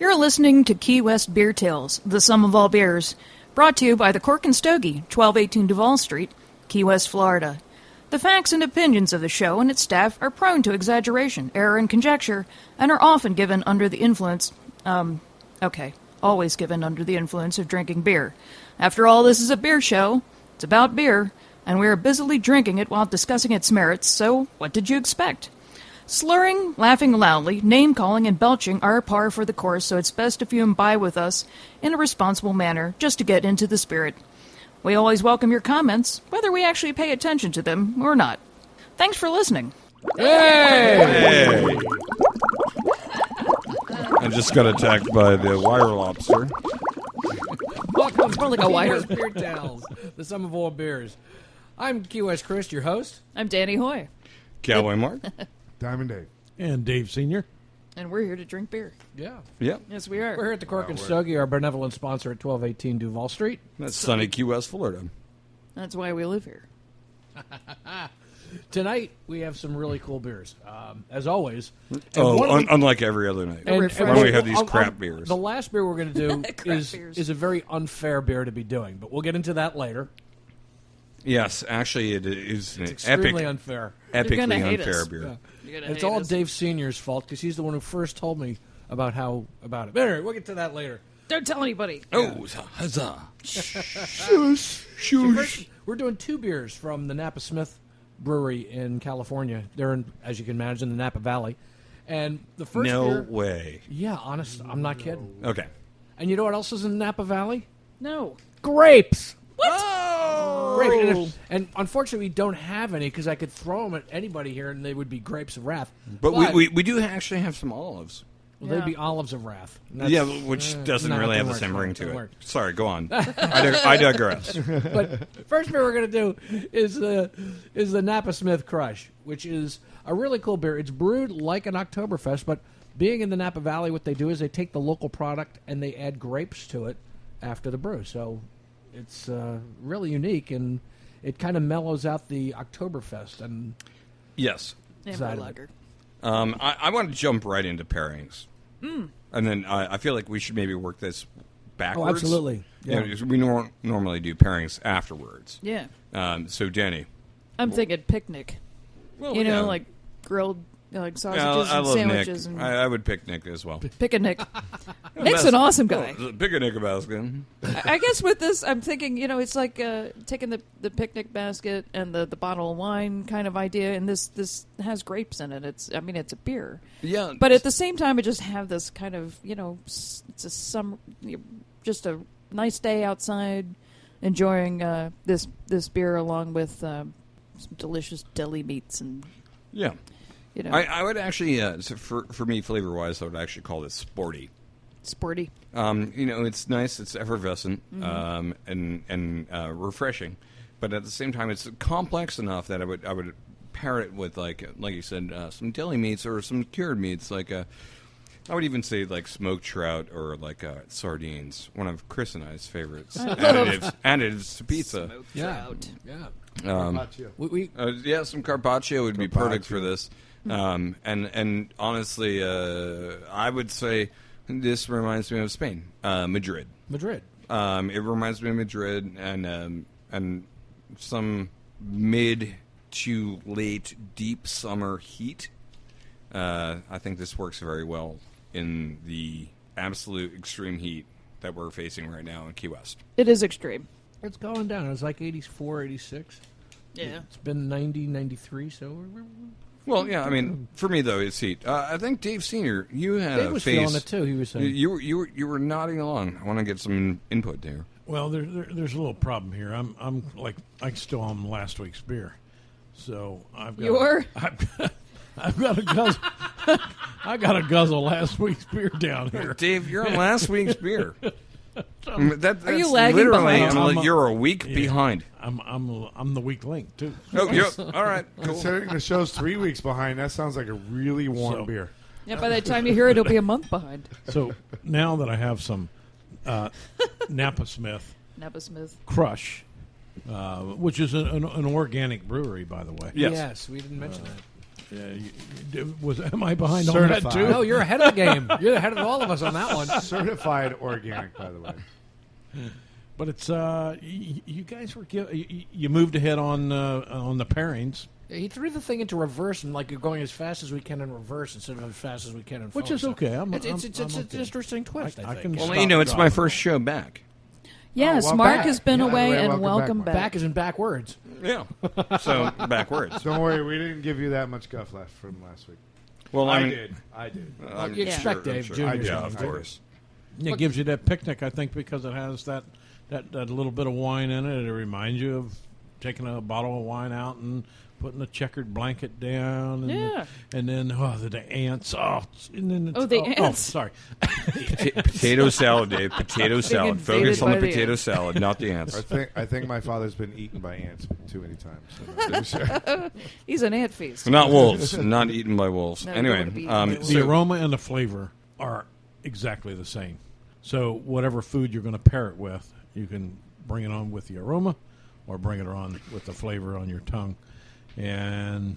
You're listening to Key West Beer Tales, the sum of all beers, brought to you by the Cork and Stogie, 1218 Duval Street, Key West, Florida. The facts and opinions of the show and its staff are prone to exaggeration, error, and conjecture, and are often given under the influence, always given under the influence of drinking beer. After all, this is a beer show. It's about beer, and we are busily drinking it while discussing its merits, so what did you expect? Slurring, laughing loudly, name-calling, and belching are par for the course, so it's best if you imbibe with us in a responsible manner, just to get into the spirit. We always welcome your comments, whether we actually pay attention to them or not. Thanks for listening. Hey! I just got attacked by the wire lobster. Welcome more like a to wire. Beer Tales, the sum of all beers. I'm Key West Chris, your host. I'm Danny Hoy. Cowboy Mark. Diamond Dave. And Dave Sr. And we're here to drink beer. Yeah. Yep. Yes, we are. We're here at the Cork and Stogie, our benevolent sponsor at 1218 Duval Street. That's sunny Key West, Florida. That's why we live here. Tonight, we have some really cool beers. As always. Unlike every other night. When we have these crap beers. The last beer we're going to do beers. is a very unfair beer to be doing, but we'll get into that later. Yes, actually, it is an Extremely unfair. epically You're gonna hate unfair us. beer. Yeah. You're gonna It's hate all us. Dave Sr.'s fault because he's the one who first told me about it. But anyway, we'll get to that later. Don't tell anybody. Oh, huzzah. First, we're doing two beers from the Napa-Smith Brewery in California. They're in, as you can imagine, the Napa Valley. And the first No beer... way. Yeah, honest, I'm not kidding. Okay. And you know what else is in the Napa Valley? No. Grapes! What? Oh! Grapes. And unfortunately, we don't have any because I could throw them at anybody here and they would be grapes of wrath. But we do actually have some olives. Well, they'd be olives of wrath. And Yeah, which doesn't not really have gonna the same work. ring Not to gonna it. work. Sorry, go on. I digress. But first beer we're going to do is the Napa-Smith Crush, which is a really cool beer. It's brewed like an Oktoberfest, but being in the Napa Valley, what they do is they take the local product and they add grapes to it after the brew. So it's really unique, and it kind of mellows out the Oktoberfest. And Yes. Side of it. Lager. I want to jump right into pairings. And then I feel like we should maybe work this backwards. Oh, absolutely. You know, because we normally do pairings afterwards. Yeah. So, Danny. I'm thinking picnic. Well, You know, yeah. like grilled like Yeah, sausages I and love sandwiches. Nick. And I would pick Nick as well. pick a Nick. Nick's an awesome guy. Pick a Nick basket. I guess with this, I'm thinking, you know, it's like taking the picnic basket and the bottle of wine kind of idea, and this has grapes in it. It's a beer. Yeah. But at the same time, it just have this kind of, you know, it's just a nice day outside, enjoying this beer along with some delicious deli meats and, Yeah. you know, I would actually, so for me, flavor-wise, I would actually call this sporty. sporty. You know, it's nice, it's effervescent, and refreshing, but at the same time, it's complex enough that I would pair it with like you said, some deli meats or some cured meats, like I would even say like smoked trout or like sardines, one of Chris and I's favorites. Additives to pizza. Smoked Yeah. trout. Yeah. Carpaccio. We Some carpaccio would be perfect for Carpaccio. this. And honestly, I would say this reminds me of Spain, Madrid. Madrid. It reminds me of Madrid and some mid to late deep summer heat. I think this works very well in the absolute extreme heat that we're facing right now in Key West. It is extreme. It's going down. It was like 84, 86. Yeah. It's been 90, 93, so we're Well, yeah, I mean, for me though, it's heat. I think Dave Sr., you had Dave a was face. feeling it too. He was saying, You were nodding along. I want to get some input there. Well, there's a little problem here. I'm like I still on last week's beer, so I've got You were? I've got a guzzle. I got a guzzle last week's beer down here. Dave, you're on last week's beer. That's Are you lagging literally, behind? you're a week behind. I'm the weak link too. Oh, yeah. All right. Cool. Considering the show's 3 weeks behind, that sounds like a really warm So- beer. Yeah, by the time you hear it, it'll be a month behind. So now that I have some Napa-Smith Napa-Smith. Crush, which is an organic brewery, by the way. Yes. yes, we didn't mention that. Am I behind on that Certified. too? No, you're ahead of the game. You're ahead of all of us on that one. Certified organic, by the way. But it's you guys were you moved ahead on the pairings, He threw the thing into reverse, and like you're going as fast as we can in reverse instead of as fast as we can in forward. which is So okay. It's an interesting twist. I think. Well, stop it's my driving. first show back. Yes, well, Mark back. has been Yeah, by the away, way, and welcome welcome back, back. Back is in backwards. Yeah. So backwards. Don't worry, we didn't give you that much guff left from last week. Well, I mean, did. I'm You expect sure, I'm Dave sure. Jr.'s Yeah, going of to. course. It gives you that picnic, I think, because it has that little bit of wine in it. It reminds you of taking a bottle of wine out and putting a checkered blanket down. And Yeah. And then the ants. Oh, and then Oh, the Oh, ants. sorry. Potato salad, Dave. Potato salad. invaded Focus on the by the potato ants. salad, not the ants. I think my father's been eaten by ants too many times. So sure. He's an ant feast. Not wolves. Not eaten by wolves. No, you don't wanna Anyway, be eaten by wolves. The aroma and the flavor are exactly the same. So whatever food you're going to pair it with, you can bring it on with the aroma or bring it on with the flavor on your tongue. And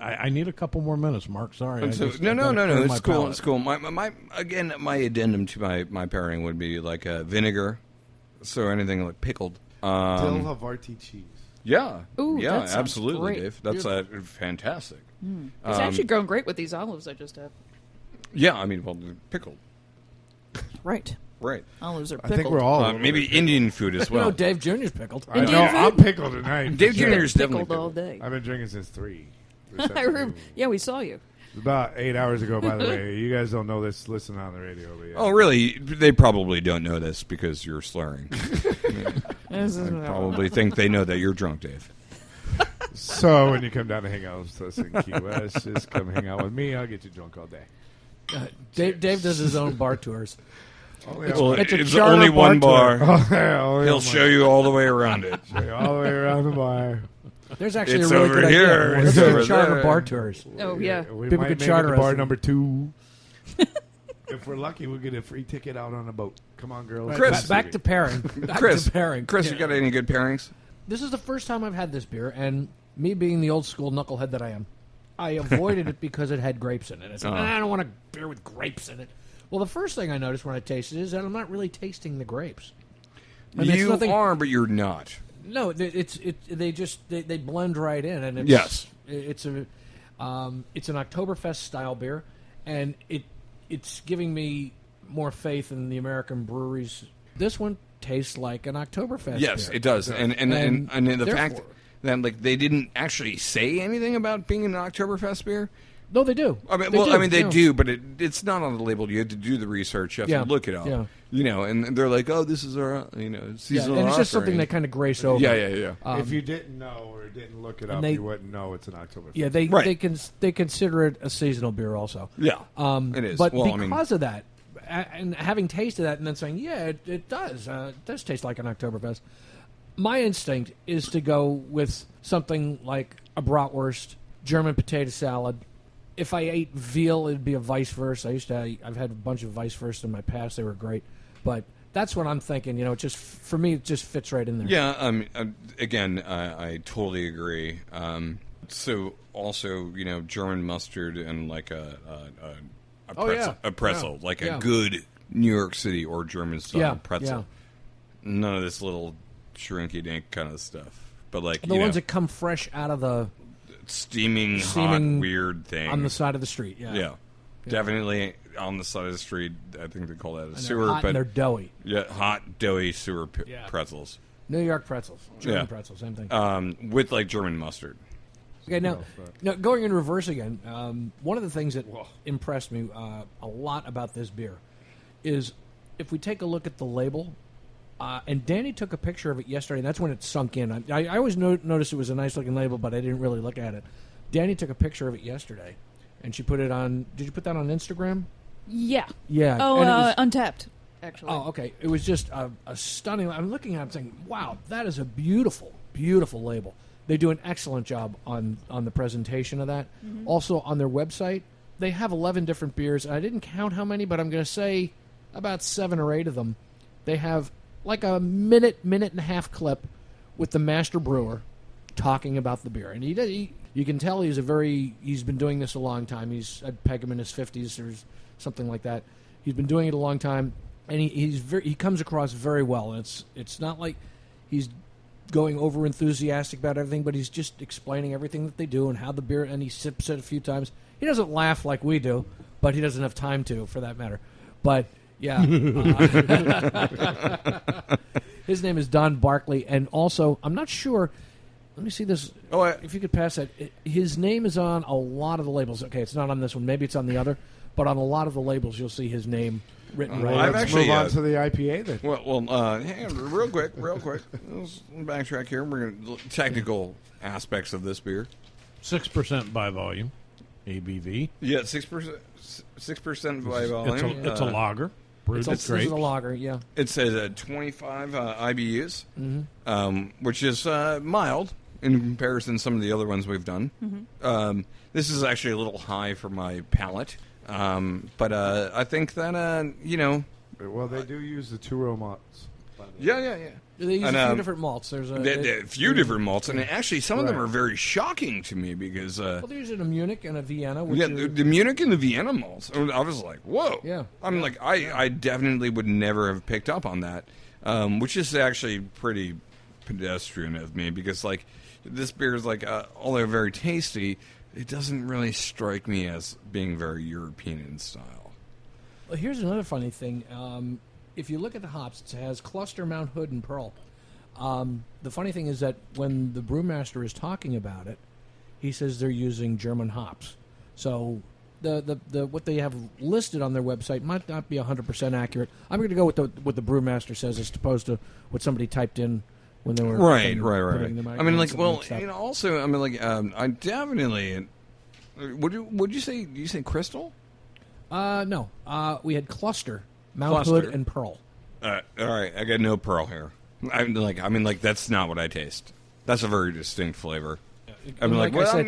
I need a couple more minutes, Mark. Sorry. And so, I no. gotta clear my It's cool. palate. It's cool. My addendum to my pairing would be like vinegar. So anything like pickled. Dill Havarti cheese. Yeah. Ooh, yeah, that sounds absolutely, great. Dave. That's fantastic. It's actually grown great with these olives I just had. Yeah, I mean, well, pickled. Right. Right. Olives are I pickled. think we're all Maybe Indian food as You know, well. Dave Jr.'s pickled. I Indian know. food? I'm pickled tonight. Dave for sure. Jr. is definitely pickled all pickled. day. I've been drinking since 3. I remember, yeah, we saw you. About 8 hours ago, by the way. You guys don't know this. Listen on the radio. But yeah. Oh, really? They probably don't know this because you're slurring. This is- I probably think they know that you're drunk, Dave. So when you come down to hang out with us in Key West, just come hang out with me. I'll get you drunk all day. Dave does his own bar tours. Well, It's a it's charter only one bar bar. He'll show you all the way around it. all the way around the bar. There's actually It's a really over good here. idea. It's We're doing over charter there. bar tours. Oh, yeah. We People might could make charter it to bar us. number 2. If we're lucky, we'll get a free ticket out on a boat. Come on, girls. Chris. Back to pairing. Back Chris, to pairing. Chris, you got any good pairings? This is the first time I've had this beer, and me being the old school knucklehead that I am, I avoided it because it had grapes in it. I said, I don't want a beer with grapes in it. Well, the first thing I noticed when I tasted it is that I'm not really tasting the grapes. I mean, it's You nothing- are, but you're not. No, they blend right in, and it's, Yes. it's an Oktoberfest style beer, and it's giving me more faith in the American breweries. This one tastes like an Oktoberfest. Yes, beer. it does. And the fact therefore- that like they didn't actually say anything about being an Oktoberfest beer. No, they do. I mean, They do, but it's not on the label. You have to do the research. You have Yeah, to look it up. yeah. You know, and they're like, "Oh, this is our, Yeah, seasonal and it's just something offering." they kind of grace over. Yeah. If you didn't know or didn't look it up, they- you wouldn't know it's an Oktoberfest. Yeah, they Right. they consider it a seasonal beer also. Yeah, it is. But Well, because of that, and having tasted that, and then saying, yeah, it does taste like an Oktoberfest. My instinct is to go with something like a bratwurst, German potato salad. If I ate veal, it'd be a Weisswurst. I've had a bunch of Weisswurst in my past; they were great. But that's what I'm thinking. You know, it just for me, it just fits right in there. Yeah, again, I totally agree. So also, German mustard and like a pretzel, Yeah. like Yeah. a good New York City or German style Yeah, pretzel. None of this little shrinky dink kind of stuff. But like The ones that come fresh out of the steaming, steaming hot, weird thing on the side of the street. Yeah, definitely on the side of the street. I think they call that a And sewer, they're hot but and they're doughy. yeah, hot, doughy sewer Yeah. pretzels. New York pretzels, German Yeah. pretzels, same thing. With like German mustard. Okay, now going in reverse again, one of the things that impressed me a lot about this beer is if we take a look at the label, and Danny took a picture of it yesterday, and that's when it sunk in. I always noticed it was a nice-looking label, but I didn't really look at it. Danny took a picture of it yesterday, and she put it on... Did you put that on Instagram? Yeah. Yeah. Oh, and it was- Untapped, actually. Oh, okay. It was just a stunning... I'm looking at it saying, wow, that is a beautiful, beautiful label. They do an excellent job on the presentation of that. Mm-hmm. Also, on their website, they have 11 different beers. I didn't count how many, but I'm going to say about 7 or 8 of them. They have like a minute and a half clip with the master brewer talking about the beer. And you can tell he's been doing this a long time. I'd peg him in his 50s or something like that. He's been doing it a long time, and he comes across very well. And it's not like he's going over enthusiastic about everything, but he's just explaining everything that they do and how the beer, and he sips it a few times. He doesn't laugh like we do, but he doesn't have time to, for that matter. But yeah, his name is Don Barkley, and also I'm not sure. Let me see this. If you could pass that, his name is on a lot of the labels. Okay, it's not on this one. Maybe it's on the other, but on a lot of the labels, you'll see his name written right. Let's actually, move on to the IPA then. Hang on, real quick. Let's backtrack here. We're going to technical aspects of this beer. 6% by volume, ABV. Yeah, 6%. 6% by volume. It's a lager. Brewed with This grape. is a lager, yeah. It says 25 IBUs, which is mild in comparison to some of the other ones we've done. This is actually a little high for my palate, but I think that Well, they do use the two-row malts. yeah. They use a few different malts. There's A few different malts, and actually some of them Right. are very shocking to me because well, they're using a Munich and a Vienna. Which the Munich and the Vienna malts. I was like, whoa. Yeah. I'm like, I definitely would never have picked up on that, which is actually pretty pedestrian of me because like this beer is like, although very tasty, it doesn't really strike me as being very European in style. Well, here's another funny thing. If you look at the hops, it has cluster, Mount Hood, and Pearl. The funny thing is that when the brewmaster is talking about it, he says they're using German hops. So the what they have listed on their website might not be 100% accurate. I'm going to go with what the brewmaster says as opposed to what somebody typed in when they were Right. putting them out. I mean, like, well, Mixed up. also, I mean, like, I definitely. Would you say? Do you say Crystal? No. We had cluster, Mount Cluster. Hood, and Pearl. All right, I got no pearl here. I mean, like, that's not what I taste. That's a very distinct flavor. I mean, like, I well, said,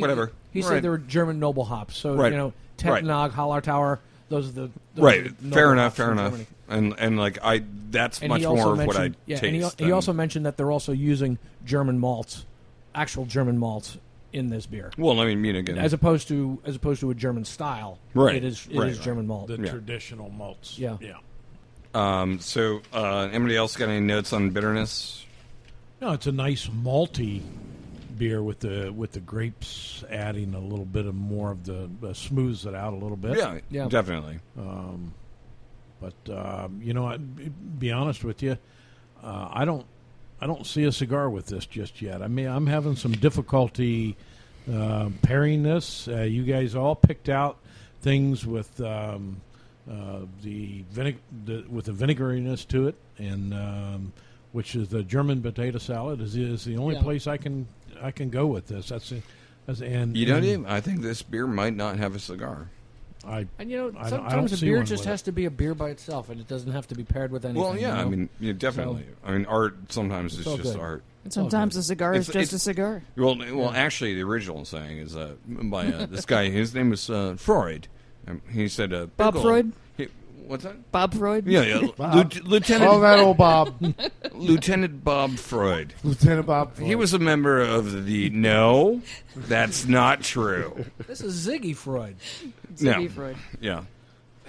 whatever. He Right. said they were German noble hops. So, Right. Tetnog, Hallertauer, those are the Right. noble Fair hops enough. from Fair Germany. that's And much he also more of what I mentioned- yeah, taste. And he also mentioned that they're also using German malts, actual German malts in this beer, well, I mean, again. as opposed to a German style. Right. It is Right. German malt. The Yeah. traditional malts. Yeah. So, anybody else got any notes on bitterness? No, it's a nice malty beer with the grapes adding a little bit of more of the smooths it out a little bit. Yeah. Definitely. But be honest with you, I don't see a cigar with this just yet. I mean, I'm having some difficulty pairing this. You guys all picked out things with the vinegariness to it, and which is the German potato salad is the only place I can go with this. I think this beer might not have a cigar. And I don't sometimes a see beer one just with has to be a beer by itself, and it doesn't have to be paired with anything. Well, yeah, you know? I mean, definitely. I mean, art sometimes is all just good. art. And sometimes a cigar is just a cigar. Well, actually, the original saying is by this guy. His name is Freud. He said, Bob pickle- Freud? What's that? Bob Freud? Yeah. Bob. Lieutenant Oh, that old Bob. Lieutenant Bob Freud. Lieutenant Bob. He was a member of the. No, that's not true. This is Ziggy Freud. Ziggy No. Freud. Yeah.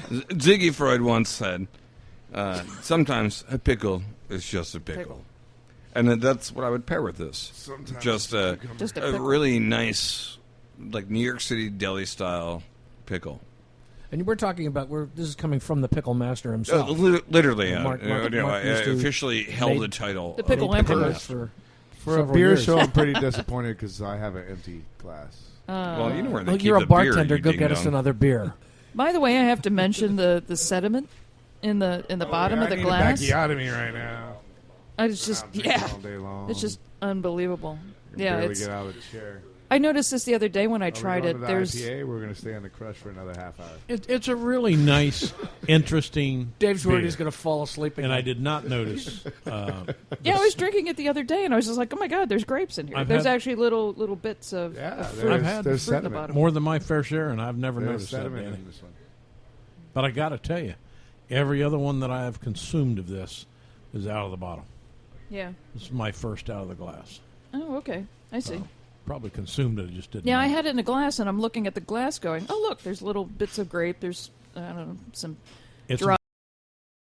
Ziggy Freud once said, sometimes a pickle is just a pickle. And that's what I would pair with this. Sometimes Just a Just a pickle. really nice, like New York City deli style pickle. And we're talking about this is coming from the pickle master himself. Literally, Mark I used to officially held made the title. the pickle Made emperor. pickles for For a several beer years. show, I'm pretty disappointed because I have an empty glass. Well, you know where they Look, keep you're a the beer, bartender. you Go get us ding-dong. another beer. By the way, I have to mention the sediment in the bottom of the glass. I need a backiotomy right now. It's just All day long. it's just unbelievable. I can Yeah, barely it's. get out of the chair. I noticed this the other day when I Are we tried going it. to the There's IPA? We're going to stay on the crush for another half hour. It's a really nice, interesting. Dave's worried beer. he's going to fall asleep again. And I did not notice. yeah, I was drinking it the other day and I was just like, oh my god, there's grapes in here. I've there's had- actually little bits of, Yeah, of fruit. I've had there's fruit in the sediment. bottom. more than my fair share, and I've never There's noticed that. sediment Danny. in this one. But I got to tell you, every other one that I have consumed of this is out of the bottle. Yeah. This is my first out of the glass. Oh, okay. I see. probably consumed it. Just didn't. Yeah, I know. had it in a glass, and I'm looking at the glass going, oh, look, there's little bits of grape. There's, I don't know, some It's dry